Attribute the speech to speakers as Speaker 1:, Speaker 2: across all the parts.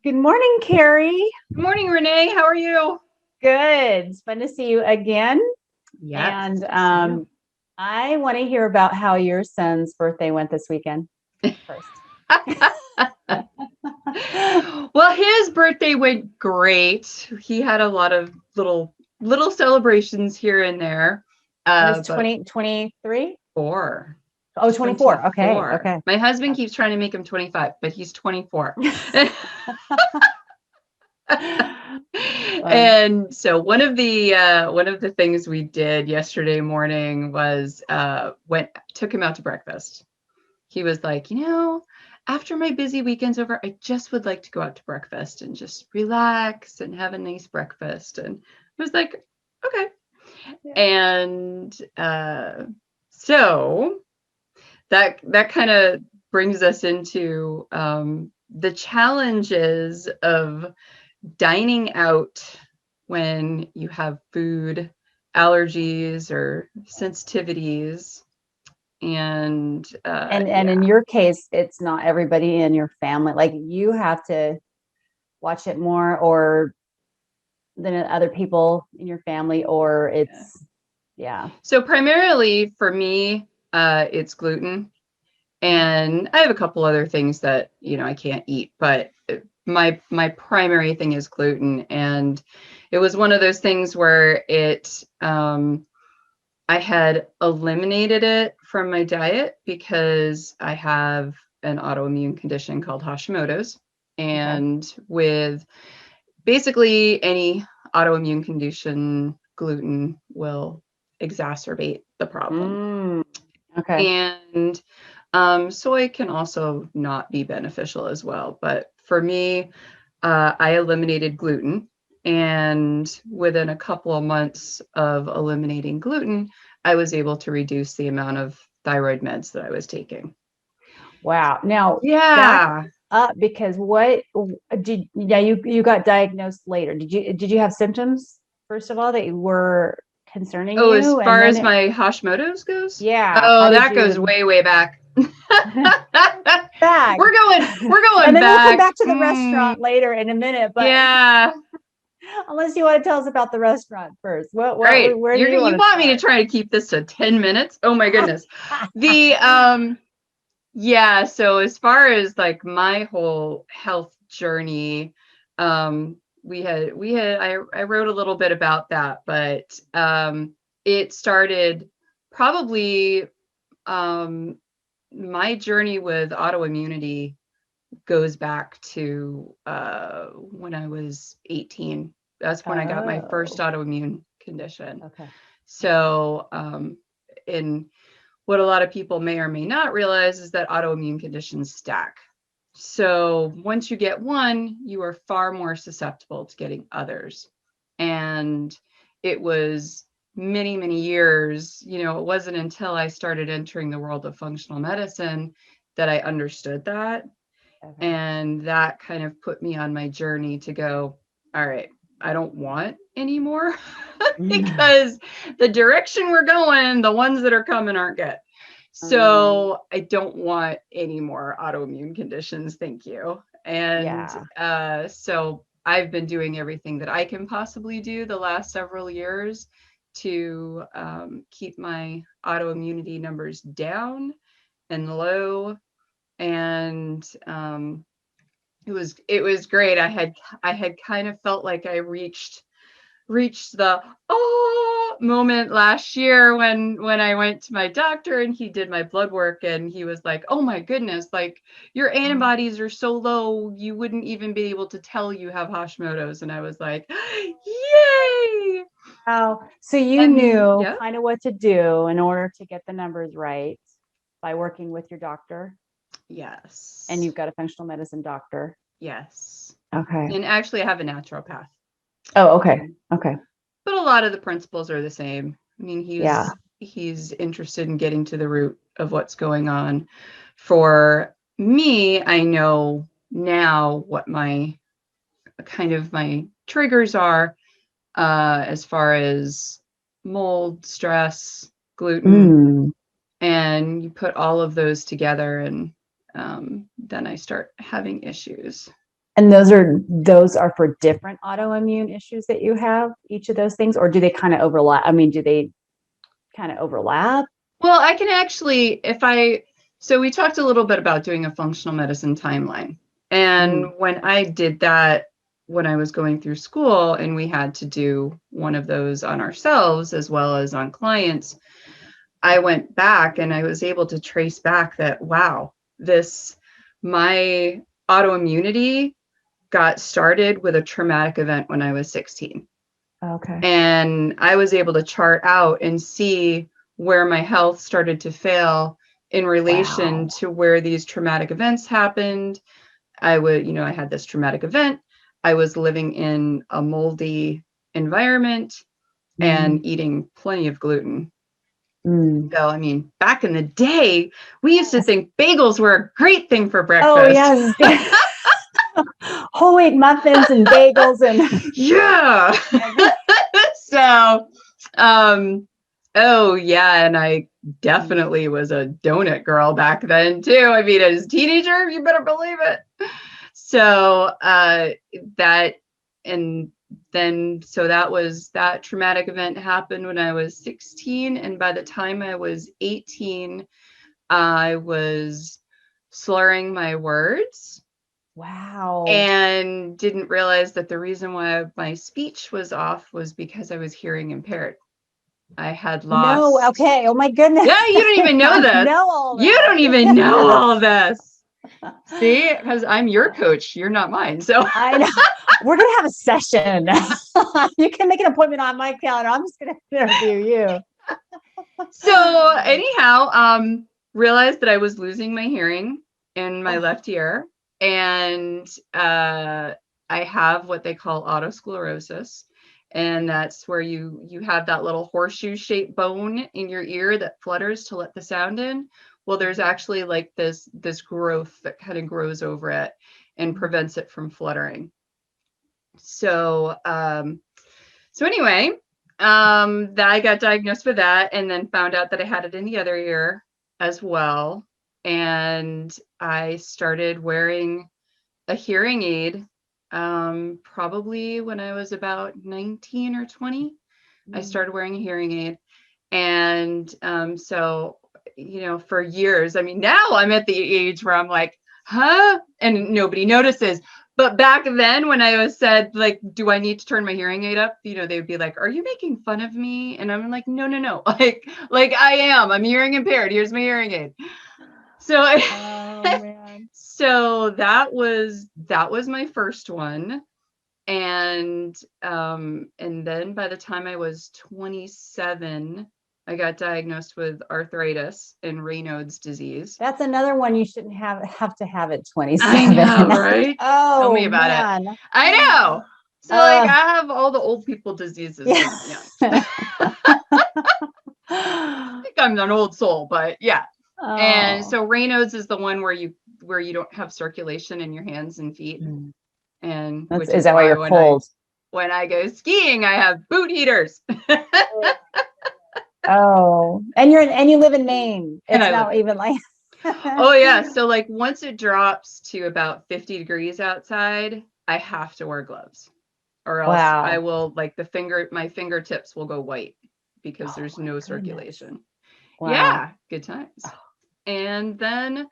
Speaker 1: Good morning, Kerry.
Speaker 2: Good morning, Renee. How are you?
Speaker 1: Good. It's fun to see you again.
Speaker 2: Yes.
Speaker 1: And I want to hear about how your son's birthday went this weekend first.
Speaker 2: Well, his birthday went great. He had a lot of little celebrations here and there.
Speaker 1: It's
Speaker 2: But
Speaker 1: 23?
Speaker 2: four.
Speaker 1: Oh, 24. Okay.
Speaker 2: 24.
Speaker 1: Okay.
Speaker 2: My husband keeps trying to make him 25, but he's 24. And so one of the things we did yesterday morning was took him out to breakfast. He was like, after my busy weekend's over, I just would like to go out to breakfast and just relax and have a nice breakfast. And I was like, okay. Yeah. And so that kind of brings us into the challenges of dining out when you have food allergies or sensitivities. And
Speaker 1: in your case, it's not everybody in your family. Like you have to watch it more or than other people in your family, or it's
Speaker 2: So primarily for me, it's gluten. And I have a couple other things that, I can't eat, but my primary thing is gluten. And it was one of those things where I had eliminated it from my diet because I have an autoimmune condition called Hashimoto's. And with basically any autoimmune condition, gluten will exacerbate the problem. And soy can also not be beneficial as well. But for me, I eliminated gluten. And within a couple of months of eliminating gluten, I was able to reduce the amount of thyroid meds that I was taking.
Speaker 1: Wow. Now,
Speaker 2: yeah.
Speaker 1: Because you got diagnosed later. Did you have symptoms, first of all, that were concerning you?
Speaker 2: As far as my Hashimoto's goes?
Speaker 1: Yeah.
Speaker 2: Oh, that goes way back.
Speaker 1: Back.
Speaker 2: We're going
Speaker 1: and then
Speaker 2: back.
Speaker 1: We'll come back to the restaurant later in a minute. But
Speaker 2: yeah.
Speaker 1: Unless you want to tell us about the restaurant first. Where do you
Speaker 2: want me to try to keep this to 10 minutes? Oh my goodness. So as far as like my whole health journey, I wrote a little bit about that, but it started probably my journey with autoimmunity goes back to when I was 18. That's when I got my first autoimmune condition.
Speaker 1: Okay.
Speaker 2: So, in what a lot of people may or may not realize is that autoimmune conditions stack. So once you get one, you are far more susceptible to getting others. And it was many, many years, it wasn't until I started entering the world of functional medicine that I understood that. Okay. And that kind of put me on my journey to go, all right, I don't want anymore because the direction we're going, the ones that are coming aren't good. So I don't want any more autoimmune conditions. Thank you. And so I've been doing everything that I can possibly do the last several years to keep my autoimmunity numbers down and low. And it was great. I had kind of felt like I reached the moment last year when I went to my doctor and he did my blood work and he was like, oh my goodness, like your antibodies are so low you wouldn't even be able to tell you have Hashimoto's. And I was like, yay.
Speaker 1: Wow. So you knew kind of what to do in order to get the numbers right by working with your doctor?
Speaker 2: Yes.
Speaker 1: And you've got a functional medicine doctor?
Speaker 2: Yes.
Speaker 1: Okay.
Speaker 2: And actually I have a naturopath.
Speaker 1: Oh, okay. Okay.
Speaker 2: But a lot of the principles are the same. I mean, he's interested in getting to the root of what's going on. For me, I know now what my triggers are as far as mold, stress, gluten, and you put all of those together and then I start having issues.
Speaker 1: And those are for different autoimmune issues that you have, each of those things, or do they kind of overlap? I mean, do they kind of overlap?
Speaker 2: Well, I can actually, so we talked a little bit about doing a functional medicine timeline. And when I did that, when I was going through school and we had to do one of those on ourselves as well as on clients, I went back and I was able to trace back that, wow, my autoimmunity got started with a traumatic event when I was 16.
Speaker 1: Okay.
Speaker 2: And I was able to chart out and see where my health started to fail in relation to where these traumatic events happened. I had this traumatic event. I was living in a moldy environment and eating plenty of gluten. So, I mean, back in the day, we used to think bagels were a great thing for breakfast.
Speaker 1: Oh, yes. Whole wheat muffins and bagels and
Speaker 2: yeah. So, oh yeah, and I definitely was a donut girl back then too. I mean, as a teenager, you better believe it. So that traumatic event happened when I was 16, and by the time I was 18, I was slurring my words.
Speaker 1: Wow.
Speaker 2: And didn't realize that the reason why my speech was off was because I was hearing impaired. I had lost.
Speaker 1: No, okay. Oh my goodness.
Speaker 2: Yeah, you don't even know this. You don't even know all this. See, because I'm your coach, you're not mine. So
Speaker 1: I know. We're gonna have a session. You can make an appointment on my calendar. I'm just gonna interview you.
Speaker 2: So anyhow, realized that I was losing my hearing in my left ear. And I have what they call auto-sclerosis. And that's where you have that little horseshoe shaped bone in your ear that flutters to let the sound in. Well, there's actually like this growth that kind of grows over it and prevents it from fluttering. So anyway, that I got diagnosed with that and then found out that I had it in the other ear as well. And I started wearing a hearing aid probably when I was about 19 or 20. I started wearing a hearing aid. And so, for years, I mean, now I'm at the age where I'm like, huh? And nobody notices. But back then when I was said, like, do I need to turn my hearing aid up? They would be like, are you making fun of me? And I'm like, no. Like I am. I'm hearing impaired. Here's my hearing aid. So,
Speaker 1: oh, man.
Speaker 2: So that was my first one. And then by the time I was 27, I got diagnosed with arthritis and Raynaud's disease.
Speaker 1: That's another one you shouldn't have to have at 27.
Speaker 2: I know, right?
Speaker 1: Oh,
Speaker 2: tell me about
Speaker 1: man.
Speaker 2: it. I know. So like I have all the old people diseases.
Speaker 1: Yeah.
Speaker 2: I think I'm an old soul, but yeah. Oh. And so Raynaud's is the one where you don't have circulation in your hands and feet. And
Speaker 1: is that why you're cold?
Speaker 2: When I go skiing, I have boot heaters.
Speaker 1: Oh, and you live in Maine. It's not even like.
Speaker 2: Oh yeah. So like once it drops to about 50 degrees outside, I have to wear gloves, or else I will my fingertips will go white because there's no circulation. Wow. Yeah, good times. And then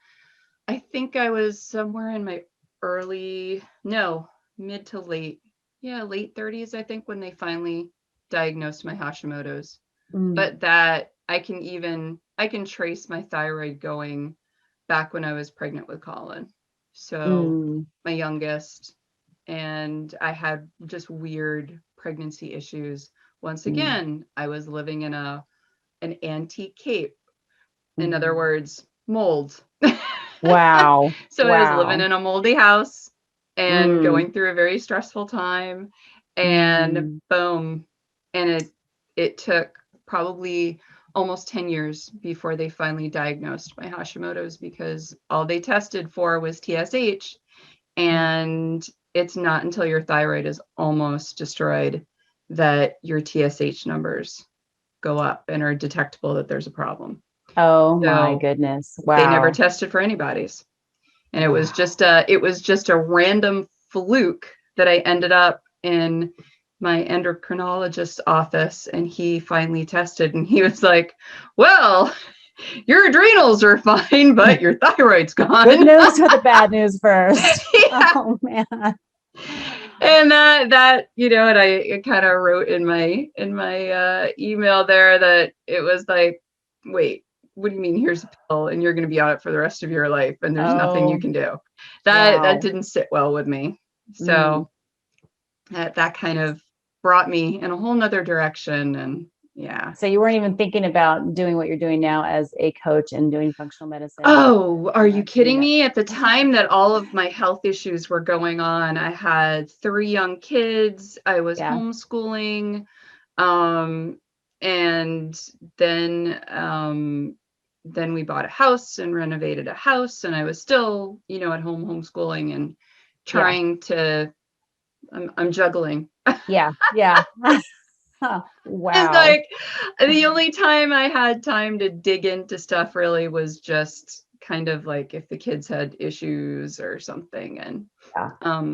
Speaker 2: I think I was somewhere in my mid to late 30s, I think, when they finally diagnosed my Hashimoto's. But that I can trace my thyroid going back when I was pregnant with Colin. So my youngest, and I had just weird pregnancy issues. Once again, I was living in an antique cape. In other words, mold.
Speaker 1: Wow.
Speaker 2: So I was living in a moldy house and going through a very stressful time, and boom. And it took probably almost 10 years before they finally diagnosed my Hashimoto's, because all they tested for was TSH, and it's not until your thyroid is almost destroyed that your TSH numbers go up and are detectable that there's a problem.
Speaker 1: Oh, my goodness. Wow.
Speaker 2: They never tested for antibodies. And it was just a random fluke that I ended up in my endocrinologist's office, and he finally tested, and he was like, well, your adrenals are fine, but your thyroid's gone.
Speaker 1: Good news or the bad news first.
Speaker 2: Yeah.
Speaker 1: Oh man.
Speaker 2: And that and I kind of wrote in my email there that it was like, wait, what do you mean here's a pill and you're going to be on it for the rest of your life and there's nothing you can do? That
Speaker 1: wow.
Speaker 2: didn't sit well with me. So that kind of brought me in a whole nother direction. And yeah.
Speaker 1: So you weren't even thinking about doing what you're doing now as a coach and doing functional medicine?
Speaker 2: Oh, are you kidding me? At the time that all of my health issues were going on, I had 3 young kids. I was homeschooling. And then we bought a house and renovated a house, and I was still, at home homeschooling and trying to, I'm juggling.
Speaker 1: Yeah. Wow.
Speaker 2: It's like the only time I had time to dig into stuff really was just kind of like if the kids had issues or something. And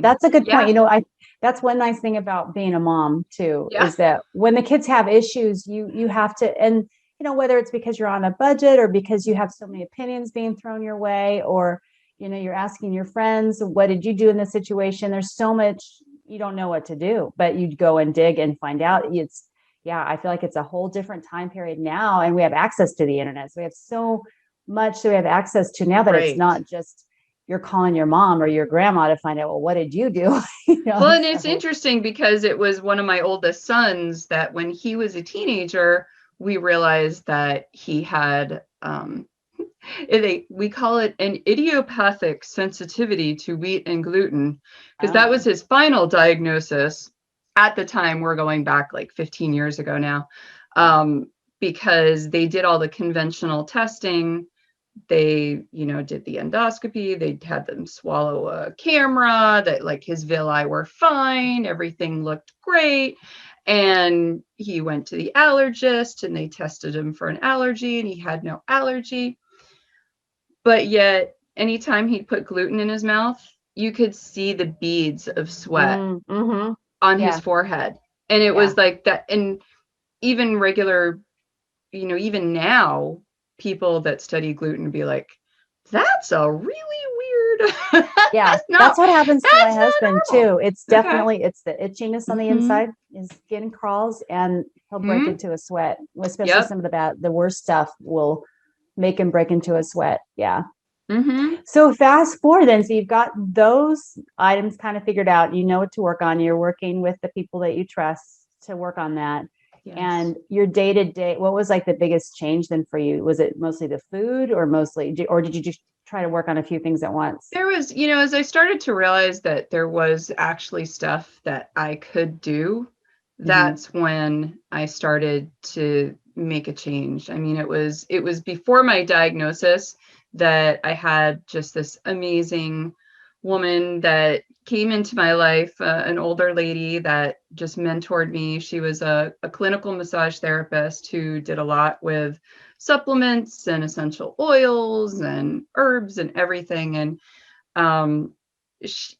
Speaker 1: that's a good point. That's one nice thing about being a mom too, is that when the kids have issues, you have to, and whether it's because you're on a budget or because you have so many opinions being thrown your way, or you're asking your friends, what did you do in this situation? There's so much you don't know what to do, but you go and dig and find out. I feel like it's a whole different time period now, and we have access to the internet. So we have so much that we have access to now that it's not just you're calling your mom or your grandma to find out, well, what did you do?
Speaker 2: Well, and it's interesting because it was one of my oldest sons that when he was a teenager, we realized that he had, we call it an idiopathic sensitivity to wheat and gluten, because that was his final diagnosis. At the time, we're going back like 15 years ago now, because they did all the conventional testing. They, did the endoscopy. They had them swallow a camera that like his villi were fine. Everything looked great. And he went to the allergist and they tested him for an allergy and he had no allergy. But yet anytime he'd put gluten in his mouth, you could see the beads of sweat on his forehead. And it was like that. And even regular, even now, people that study gluten be like, that's a really weird.
Speaker 1: That's what happens to my husband too. It's definitely, it's the itchiness on the inside, his skin crawls, and he'll break into a sweat, especially some of the worst stuff will make him break into a sweat. So fast forward then, so you've got those items kind of figured out, what to work on. You're working with the people that you trust to work on that. And your day-to-day, what was like the biggest change then for you? Was it mostly the food or did you just try to work on a few things at once?
Speaker 2: There was, as I started to realize that there was actually stuff that I could do, that's when I started to make a change. I mean, it was before my diagnosis that I had just this amazing woman that came into my life, an older lady that just mentored me. She was a clinical massage therapist who did a lot with supplements and essential oils and herbs and everything. And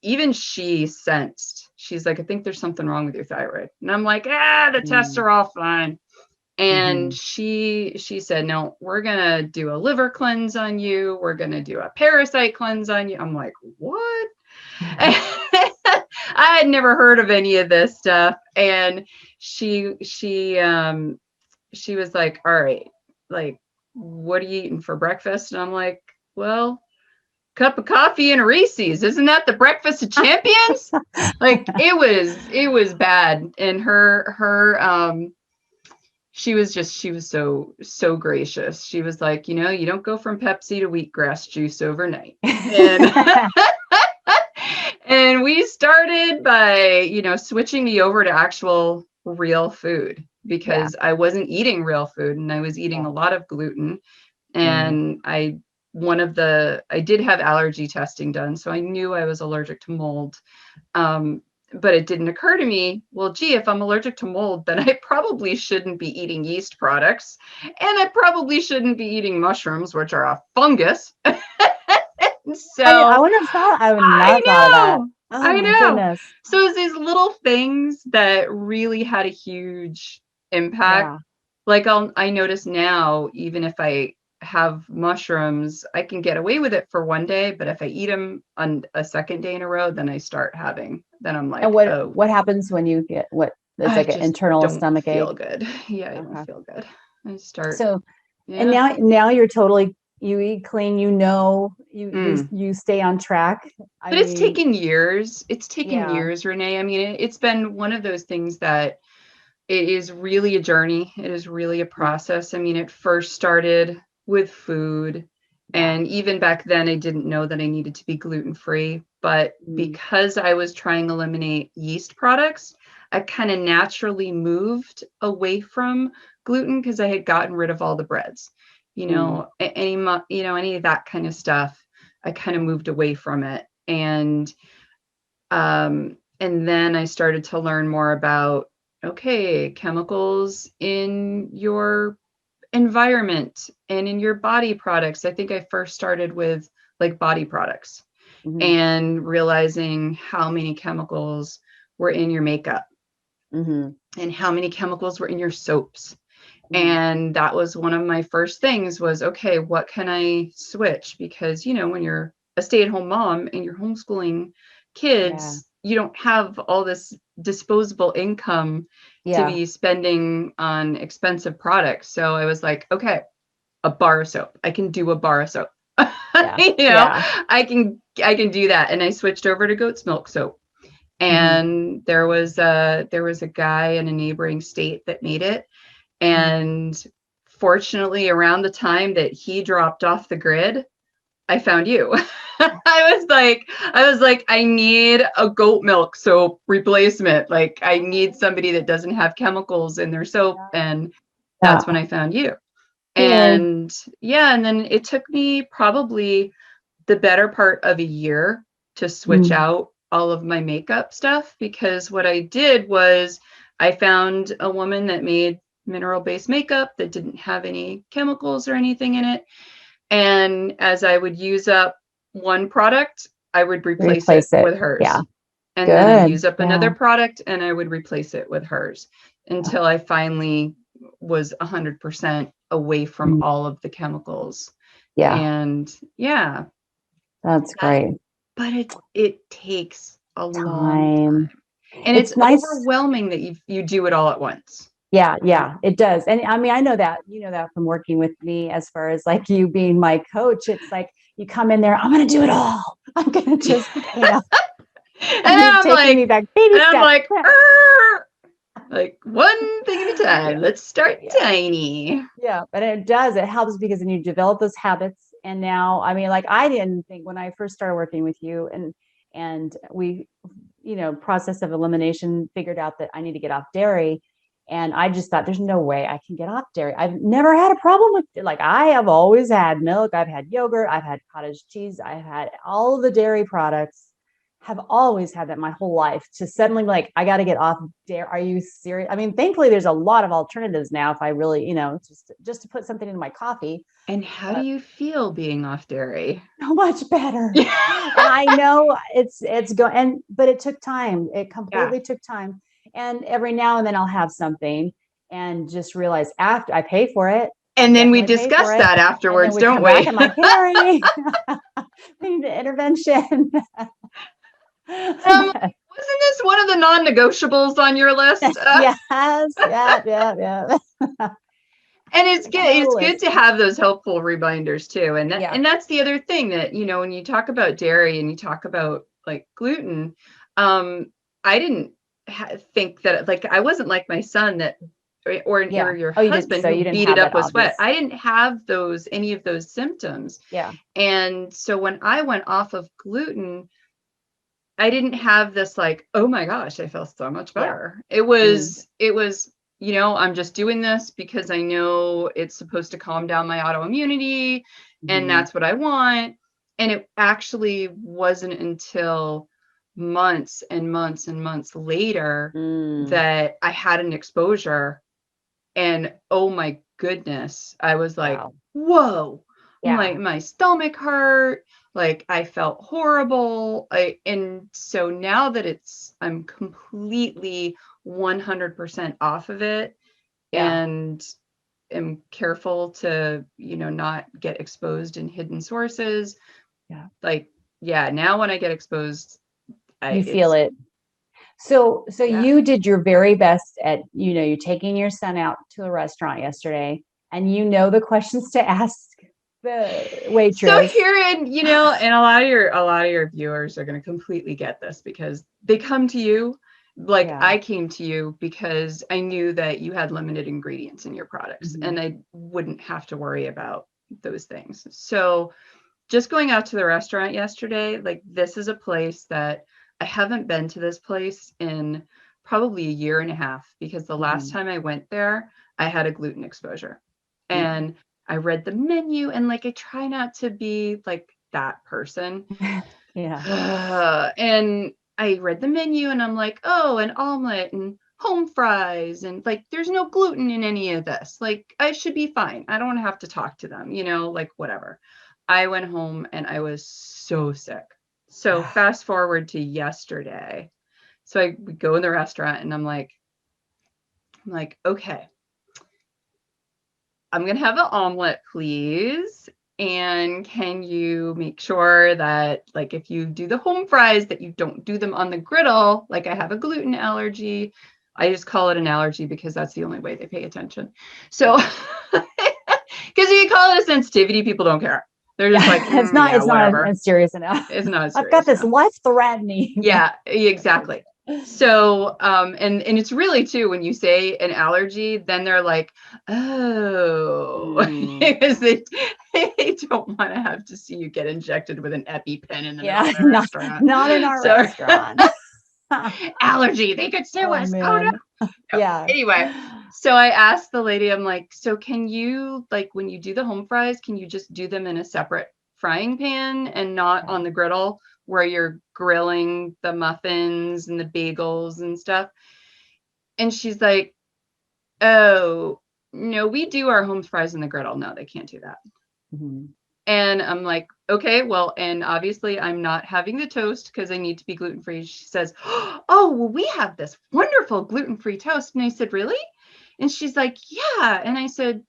Speaker 2: even she sensed, she's like, I think there's something wrong with your thyroid. And I'm like, the tests are all fine. And she said, no, we're going to do a liver cleanse on you. We're going to do a parasite cleanse on you. I'm like, what? I had never heard of any of this stuff. And she was like, all right, like, what are you eating for breakfast? And I'm like, well, cup of coffee and a Reese's. Isn't that the breakfast of champions? Like it was bad. And she was so gracious. She was like, you don't go from Pepsi to wheatgrass juice overnight. And and we started by, switching me over to actual real food, because I wasn't eating real food and I was eating a lot of gluten. And I did have allergy testing done, so I knew I was allergic to mold. But it didn't occur to me, well, gee, if I'm allergic to mold, then I probably shouldn't be eating yeast products. And I probably shouldn't be eating mushrooms, which are a fungus. So
Speaker 1: I would not have thought of that. Oh
Speaker 2: I
Speaker 1: my
Speaker 2: know.
Speaker 1: goodness.
Speaker 2: So it's these little things that really had a huge impact.
Speaker 1: Yeah.
Speaker 2: Like I notice now, even if I have mushrooms, I can get away with it for one day, but if I eat them on a second day in a row, then I'm
Speaker 1: And
Speaker 2: like,
Speaker 1: what
Speaker 2: oh,
Speaker 1: what happens when you get what it's
Speaker 2: I
Speaker 1: like an
Speaker 2: just
Speaker 1: internal
Speaker 2: don't
Speaker 1: stomach
Speaker 2: feel
Speaker 1: ache?
Speaker 2: good. Yeah, I don't
Speaker 1: Okay.
Speaker 2: feel good. I start,
Speaker 1: So and
Speaker 2: yeah.
Speaker 1: now you're totally you eat clean,
Speaker 2: Mm.
Speaker 1: you stay on track. I
Speaker 2: But it's
Speaker 1: mean,
Speaker 2: taken years. It's taken
Speaker 1: yeah.
Speaker 2: years, Renee. I mean, it's been one of those things that it is really a journey. It is really a
Speaker 1: Mm,
Speaker 2: process. I mean, it first started with food.
Speaker 1: yeah.
Speaker 2: And even back then, I didn't know that I needed to be gluten free. But
Speaker 1: Mm,
Speaker 2: because I was trying to eliminate yeast products, I kind of naturally moved away from gluten because I had gotten rid of all the breads,
Speaker 1: mm,
Speaker 2: any of that kind of stuff. I kind of
Speaker 1: yeah.
Speaker 2: moved away from it. And then I started to learn more about, okay, chemicals in your environment and in your body products. I think I first started with like body products
Speaker 1: Hmm.
Speaker 2: and realizing how many chemicals were in your makeup
Speaker 1: Hmm.
Speaker 2: and how many chemicals were in your soaps.
Speaker 1: Hmm.
Speaker 2: And that was one of my first things was, okay, what can I switch? Because, when you're a stay-at-home mom and you're homeschooling
Speaker 1: Yeah.
Speaker 2: kids, you don't have all this disposable income to
Speaker 1: Yeah.
Speaker 2: be spending on expensive products. So I was like, okay, a bar of soap. I can do a bar of soap.
Speaker 1: Yeah. Yeah.
Speaker 2: I can do that. And I switched over to goat's milk soap.
Speaker 1: Hmm.
Speaker 2: And there was a guy in a neighboring state that made it.
Speaker 1: Hmm.
Speaker 2: And fortunately, around the time that he dropped off the grid, I found you. I was like, I need a goat milk soap replacement. Like, I need somebody that doesn't have chemicals in their soap. And
Speaker 1: Yeah.
Speaker 2: that's when I found you.
Speaker 1: Yay.
Speaker 2: And yeah, and then it took me probably the better part of a year to switch
Speaker 1: Mm.
Speaker 2: out all of my makeup stuff, because what I did was I found a woman that made mineral based makeup that didn't have any chemicals or anything in it. And as I would use up one product, I would replace it
Speaker 1: Replace it.
Speaker 2: with hers.
Speaker 1: Yeah.
Speaker 2: And then I'd
Speaker 1: Good.
Speaker 2: use up another
Speaker 1: Yeah.
Speaker 2: product and I would replace it with hers until I finally was 100% away from
Speaker 1: Mm.
Speaker 2: all of the chemicals.
Speaker 1: Yeah.
Speaker 2: And yeah,
Speaker 1: That's
Speaker 2: that,
Speaker 1: great.
Speaker 2: but it takes a long
Speaker 1: Time.
Speaker 2: time. And it's
Speaker 1: It's nice.
Speaker 2: overwhelming that you do it all at once.
Speaker 1: Yeah, yeah, it does. And I mean, I know that, you know that from working with me as far as like you being my coach. It's like you come in there, I'm going to do it all. I'm going to just,
Speaker 2: And
Speaker 1: and
Speaker 2: then
Speaker 1: you're
Speaker 2: I'm
Speaker 1: taking me
Speaker 2: like,
Speaker 1: back baby
Speaker 2: and I'm
Speaker 1: steps.
Speaker 2: like, like one thing at a time.
Speaker 1: Yeah,
Speaker 2: Let's start
Speaker 1: yeah,
Speaker 2: tiny.
Speaker 1: yeah. But it does, it helps because then you develop those habits. And now, I mean, like I didn't think when I first started working with you and we, process of elimination figured out that I need to get off dairy. And I just thought there's no way I can get off dairy. I've never had a problem with it. Like I have always had milk, I've had yogurt, I've had cottage cheese, I've had all the dairy products, have always had that my whole life. To suddenly like, I got to get off dairy. Are you serious? I mean, thankfully there's a lot of alternatives now if I really, just to put something in my coffee.
Speaker 2: And how do
Speaker 1: But
Speaker 2: you feel being off dairy?
Speaker 1: so much better. And I know it's going and but it took time. It
Speaker 2: Yeah.
Speaker 1: completely took time. And every now and then I'll have something and just realize after I pay for it, I
Speaker 2: And then we
Speaker 1: definitely pay for
Speaker 2: this
Speaker 1: it.
Speaker 2: that
Speaker 1: And then
Speaker 2: afterwards,
Speaker 1: we
Speaker 2: don't
Speaker 1: come back
Speaker 2: we?
Speaker 1: and like, Kerry, we need an intervention.
Speaker 2: Wasn't this one of the non-negotiables on your list?
Speaker 1: Yes, yeah, yeah, yeah.
Speaker 2: And it's
Speaker 1: I
Speaker 2: good.
Speaker 1: got my
Speaker 2: It's
Speaker 1: little
Speaker 2: good
Speaker 1: list.
Speaker 2: to have those helpful reminders too. And that,
Speaker 1: Yeah.
Speaker 2: and that's the other thing that, when you talk about dairy and you talk about like gluten, I didn't think that, like, I wasn't like my son that, or
Speaker 1: Yeah.
Speaker 2: your
Speaker 1: Oh, you didn't.
Speaker 2: husband
Speaker 1: So
Speaker 2: who
Speaker 1: you didn't
Speaker 2: beat it
Speaker 1: have that
Speaker 2: up with sweat.
Speaker 1: obvious.
Speaker 2: I didn't have any of those symptoms.
Speaker 1: Yeah.
Speaker 2: And so when I went off of gluten, I didn't have this like, oh my gosh, I feel so much
Speaker 1: Yeah.
Speaker 2: better. It
Speaker 1: Mm.
Speaker 2: was, it was, I'm just doing this because I know it's supposed to calm down my autoimmunity and
Speaker 1: Mhm.
Speaker 2: that's what I want. And it actually wasn't until months and months and months later
Speaker 1: Mm.
Speaker 2: that I had an exposure, and oh my goodness, I was like,
Speaker 1: Wow.
Speaker 2: whoa,
Speaker 1: Yeah.
Speaker 2: my stomach hurt. Like I felt horrible. And so now that I'm completely 100% off of it, and am careful to, not get exposed in hidden sources.
Speaker 1: Yeah.
Speaker 2: Like, now when I get exposed,
Speaker 1: you feel it. So you did your very best at, you're taking your son out to a restaurant yesterday, and the questions to ask the waitress.
Speaker 2: So and a lot of your viewers are going to completely get this because they come to you. Like I came to you because I knew that you had limited ingredients in your products, and I wouldn't have to worry about those things. So just going out to the restaurant yesterday, like this is a place that I haven't been to this place in probably a year and a half, because the last time I went there, I had a gluten exposure. And I read the menu, and like I try not to be like that person. And I read the menu and I'm like, oh, an omelet and home fries, and like there's no gluten in any of this. Like I should be fine. I don't have to talk to them, like whatever. I went home and I was so sick. So fast forward to yesterday. So we go in the restaurant and I'm like, okay, I'm going to have an omelet, please. And can you make sure that, like, if you do the home fries, that you don't do them on the griddle? Like, I have a gluten allergy. I just call it an allergy because that's the only way they pay attention. So, because if you call it a sensitivity, people don't care. They're just like,
Speaker 1: it's not serious enough.
Speaker 2: It's not serious
Speaker 1: I've got this
Speaker 2: enough.
Speaker 1: life-threatening.
Speaker 2: Yeah, exactly. So, and it's really too, when you say an allergy, then they're like, oh, because they don't want to have to see you get injected with an EpiPen in the middle of the restaurant.
Speaker 1: Not in our restaurant.
Speaker 2: Allergy, they could sue us.
Speaker 1: Man.
Speaker 2: Oh, no. Yeah. Anyway, so I asked the lady, I'm like, so can you, like, when you do the home fries, can you just do them in a separate frying pan and not on the griddle where you're grilling the muffins and the bagels and stuff? And she's like, oh, no, we do our home fries in the griddle. No, they can't do that. And I'm like, okay, well, and obviously I'm not having the toast because I need to be gluten-free. She says, oh, well, we have this wonderful gluten-free toast. And I said, really? And she's like, yeah. And I said,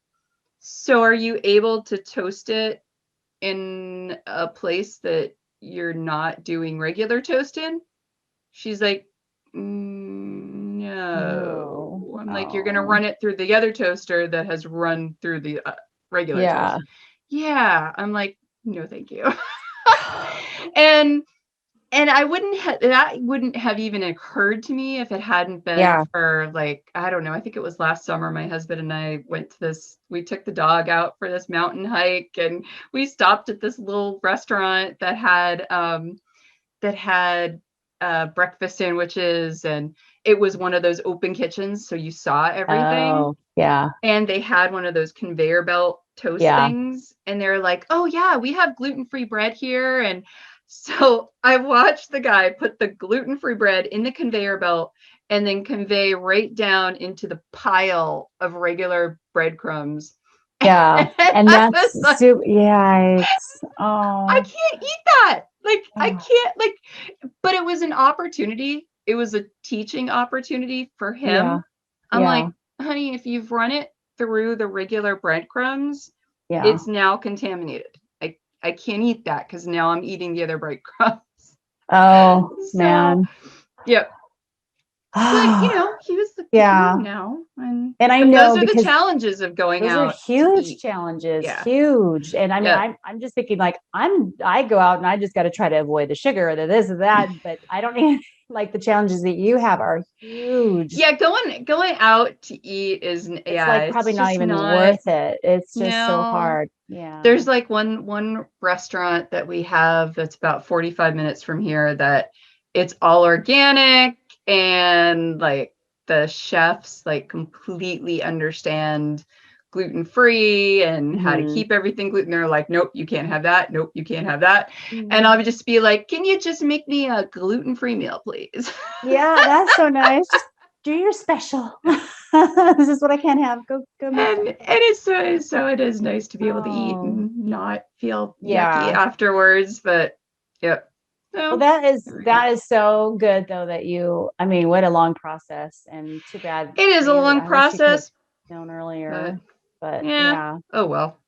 Speaker 2: so are you able to toast it in a place that you're not doing regular toast in? She's like, no. I'm like, you're going to run it through the other toaster that has run through the regular toast. Yeah. I'm like, no, thank you. and that wouldn't have even occurred to me if it hadn't been for, like, I don't know, I think it was last summer, my husband and I we took the dog out for this mountain hike, and we stopped at this little restaurant that had breakfast sandwiches, and it was one of those open kitchens, so you saw everything. And they had one of those conveyor belt toast things, and they're like, oh yeah, we have gluten-free bread here. And so I watched the guy put the gluten-free bread in the conveyor belt and then convey right down into the pile of regular breadcrumbs.
Speaker 1: And that's like, I
Speaker 2: can't eat that. Like, I can't, like, but it was an opportunity. It was a teaching opportunity for him. I'm like, honey, if you've run it through the regular breadcrumbs, it's now contaminated. I can't eat that because now I'm eating the other breadcrumbs.
Speaker 1: Oh, man.
Speaker 2: Yep. But, he was the now. And
Speaker 1: I know
Speaker 2: those are the challenges of going out.
Speaker 1: Those are huge challenges. Huge. And I mean, I'm just thinking, like, I go out and I just got to try to avoid the sugar or the this or that, but I don't need, like, the challenges that you have are huge.
Speaker 2: Yeah, going out to eat is
Speaker 1: like probably not even worth it. It's just so hard. Yeah.
Speaker 2: There's like one restaurant that we have that's about 45 minutes from here that it's all organic, and like the chefs like completely understand gluten-free and how to keep everything gluten. They're like, nope, you can't have that. Nope, you can't have that. And I'll just be like, can you just make me a gluten-free meal, please?
Speaker 1: Yeah, that's so nice. Just do your special. This is what I can't have. Go.
Speaker 2: And it's so it is nice to be able to eat and not feel yucky afterwards. But yeah.
Speaker 1: Well, that is so good though that I mean, what a long process, and too bad.
Speaker 2: It is a long process.
Speaker 1: Known earlier, but
Speaker 2: Oh well.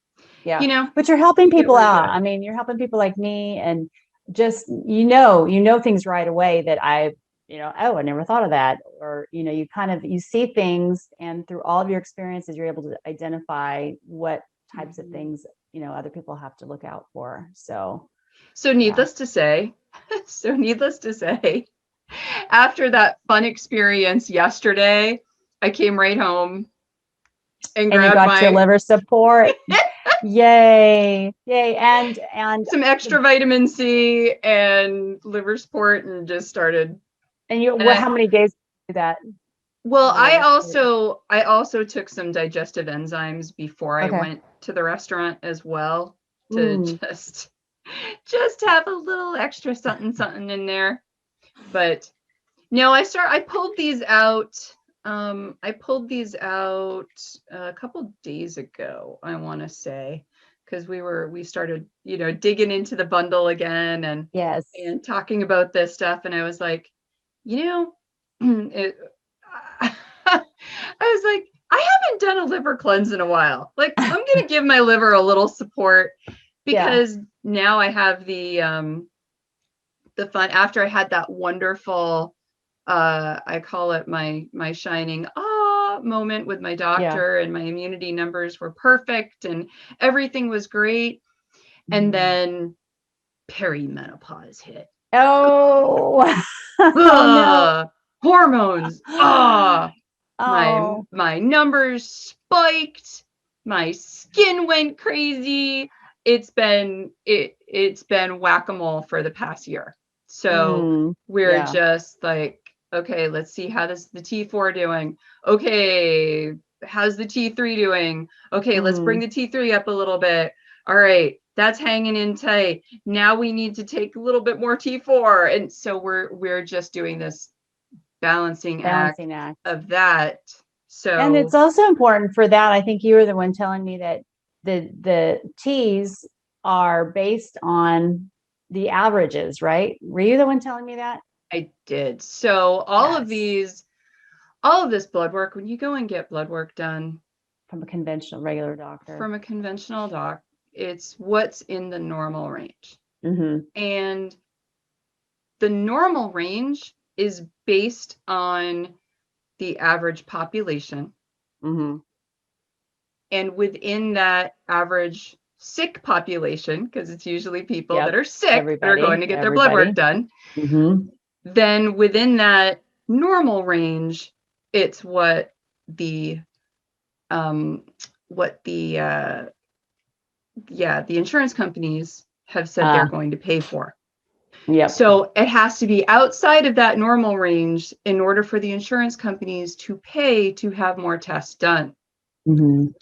Speaker 1: Yeah. But you're helping people out. I mean, you're helping people like me, and just, things right away that I never thought of that. Or, you see things, and through all of your experiences, you're able to identify what types of things, other people have to look out for. So
Speaker 2: needless to say, after that fun experience yesterday, I came right home and grabbed
Speaker 1: you got your liver support. Yay. And
Speaker 2: some extra vitamin C and liver support, and just started.
Speaker 1: And how many days do that?
Speaker 2: Well, I also took some digestive enzymes before I went to the restaurant as well, to just have a little extra something in there. But no, I pulled these out. I pulled these out a couple days ago, I want to say, because we started, digging into the bundle again, and talking about this stuff. And I was like, I was like, I haven't done a liver cleanse in a while. Like, I'm going to give my liver a little support, because now I have the fun after I had that wonderful, I call it my shining moment with my doctor, and my immunity numbers were perfect and everything was great. And then perimenopause hit.
Speaker 1: Oh, no.
Speaker 2: Hormones. My numbers spiked. My skin went crazy. It's been whack-a-mole for the past year. So we're just like, okay, let's see how the T4 doing. Okay, how's the T3 doing? Okay, let's bring the T3 up a little bit. All right, that's hanging in tight. Now we need to take a little bit more T4. And so we're just doing this balancing act of that. So,
Speaker 1: and it's also important for that. I think you were the one telling me that the T's are based on the averages, right? Were you the one telling me that?
Speaker 2: I did. So all of this blood work, when you go and get blood work done
Speaker 1: from a conventional regular doctor,
Speaker 2: it's what's in the normal range. And the normal range is based on the average population. And within that average sick population, because it's usually people that are sick that are going to get their blood work done, then within that normal range, it's what the insurance companies have said they're going to pay for. So it has to be outside of that normal range in order for the insurance companies to pay to have more tests done.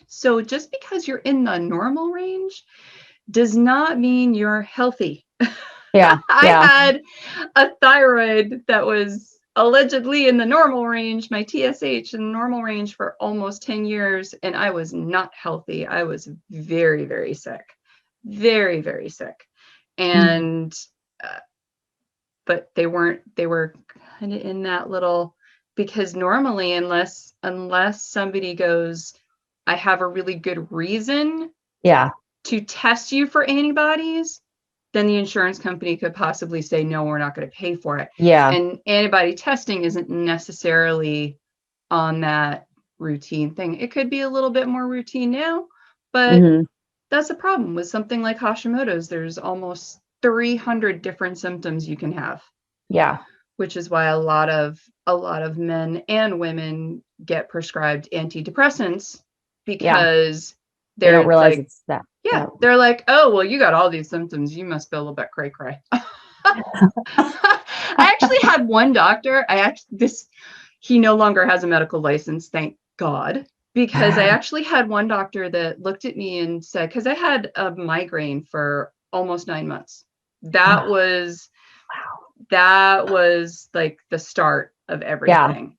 Speaker 2: So just because you're in the normal range does not mean you're healthy. I had a thyroid that was allegedly in the normal range, my TSH in the normal range, for almost 10 years, and I was not healthy. I was very, very sick. Very, very sick. And but they were kind of in that little, because normally unless somebody goes, I have a really good reason to test you for antibodies, then the insurance company could possibly say, no, we're not going to pay for it. And antibody testing isn't necessarily on that routine thing. It could be a little bit more routine now, but that's a problem with something like Hashimoto's. There's almost 300 different symptoms you can have. Which is why a lot of men and women get prescribed antidepressants, because
Speaker 1: they don't realize it's that.
Speaker 2: They're like, oh, well, you got all these symptoms, you must be a little bit cray cray. I actually had one doctor. He no longer has a medical license, thank God, because I actually had one doctor that looked at me and said, because I had a migraine for almost 9 months. That was like the start of everything.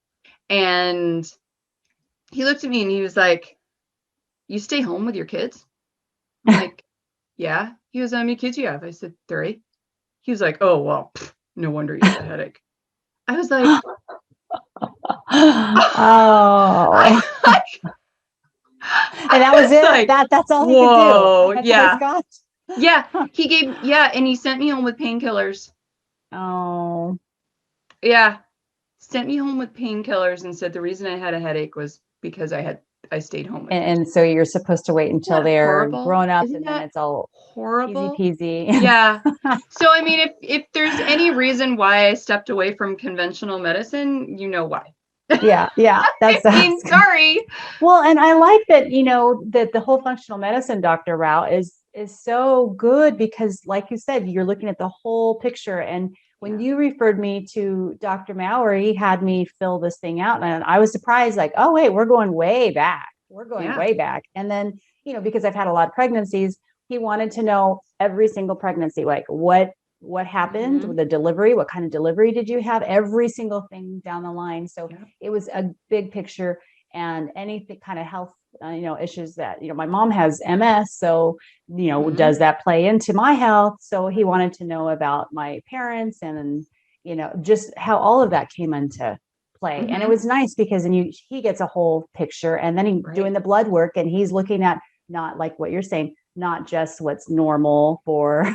Speaker 2: And he looked at me and he was like, you stay home with your kids? I'm like, yeah. He goes, how many kids you have? I said, 3. He was like, oh, well, no wonder you have a headache. I was like,
Speaker 1: oh. And that was it.
Speaker 2: Like,
Speaker 1: that's all
Speaker 2: whoa,
Speaker 1: he could do.
Speaker 2: Yeah. Yeah. And he sent me home with painkillers.
Speaker 1: Oh.
Speaker 2: Yeah. Sent me home with painkillers and said the reason I had a headache was because I stayed home with
Speaker 1: and so you're supposed to wait until they're grown up.
Speaker 2: Isn't
Speaker 1: and then it's all
Speaker 2: horrible?
Speaker 1: Easy peasy.
Speaker 2: Yeah. So, I mean, if there's any reason why I stepped away from conventional medicine, you know why.
Speaker 1: Yeah. That's
Speaker 2: sorry.
Speaker 1: Well, and I like that, that the whole functional medicine Dr. Rao is so good because, like you said, you're looking at the whole picture. And when you referred me to Dr. Maurer, he had me fill this thing out. And I was surprised, like, oh, wait, we're going way back. Way back. And then, because I've had a lot of pregnancies, he wanted to know every single pregnancy, like what happened with the delivery, what kind of delivery did you have, every single thing down the line. So it was a big picture, and anything kind of health, issues that, my mom has MS. So, does that play into my health? So he wanted to know about my parents and, just how all of that came into play. And it was nice because he gets a whole picture, and then he's doing the blood work, and he's looking at not like what you're saying, not just what's normal for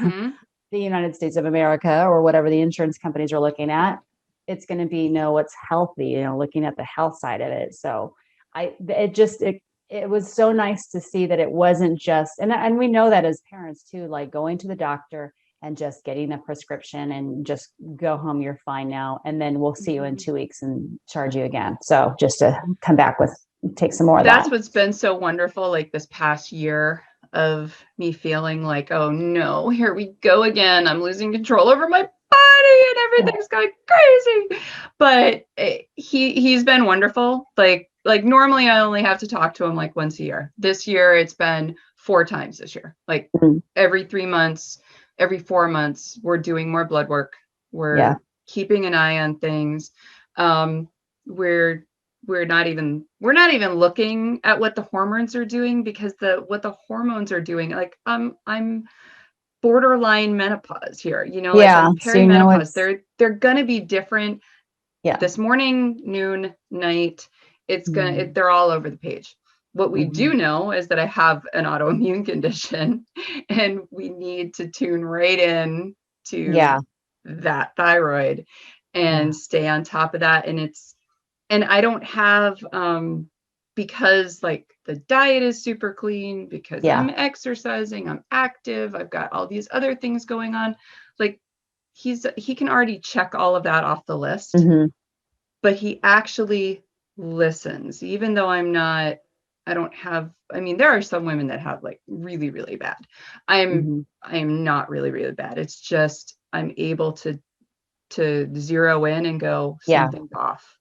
Speaker 1: the United States of America or whatever the insurance companies are looking at. It's going to be what's healthy, looking at the health side of it. So it was so nice to see that it wasn't just, and we know that as parents too, like going to the doctor and just getting a prescription and just go home, you're fine now. And then we'll see you in 2 weeks and charge you again. So just to come back take some more of that.
Speaker 2: That's what's been so wonderful, like this past year of me feeling like, oh no, here we go again. I'm losing control over my body and everything's going crazy. But he's been wonderful. Like normally I only have to talk to him like once a year. This year it's been 4 times this year. Like every 3 months, every 4 months, we're doing more blood work. We're keeping an eye on things. We're not even looking at what the hormones are doing, because what the hormones are doing, like I'm borderline menopause here, like I'm perimenopause. They're gonna be different. This morning, noon, night, they're all over the page. What we do know is that I have an autoimmune condition, and we need to tune right in to that thyroid and stay on top of that. And I don't have, because like the diet is super clean, because I'm exercising, I'm active, I've got all these other things going on. Like he can already check all of that off the list, but he actually listens, even though I don't have, there are some women that have like really, really bad. I am not really, really bad. It's just, I'm able to zero in and go, something's off.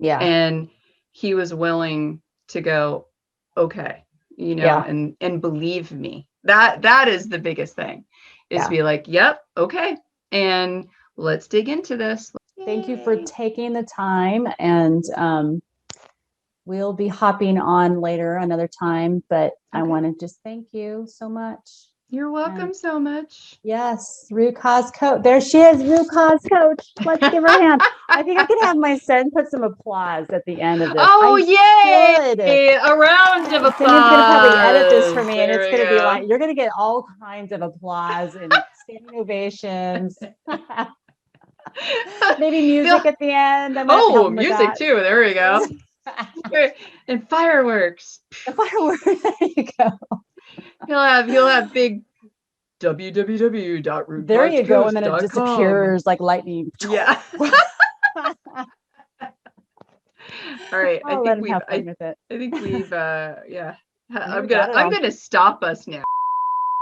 Speaker 2: And he was willing to go, okay, and believe me. That is the biggest thing, is to be like, yep, okay, and let's dig into this.
Speaker 1: Thank you for taking the time, and we'll be hopping on later another time, but I want to just thank you so much.
Speaker 2: You're welcome so much.
Speaker 1: Yes, root cause coach. There she is, root cause coach. Let's give her a hand. I think I can have my son put some applause at the end of this.
Speaker 2: Oh, yay! A round of applause.
Speaker 1: Someone's going to probably edit this for me, and it's going to be like, you're going to get all kinds of applause and standing ovations. Maybe music at the end.
Speaker 2: Music too. There we go. And fireworks.
Speaker 1: Fireworks. There you go.
Speaker 2: He'll have big www.rootcausecoast.com.
Speaker 1: There you go, and then it disappears like lightning.
Speaker 2: Yeah. All right. I think we've I'm gonna stop us now.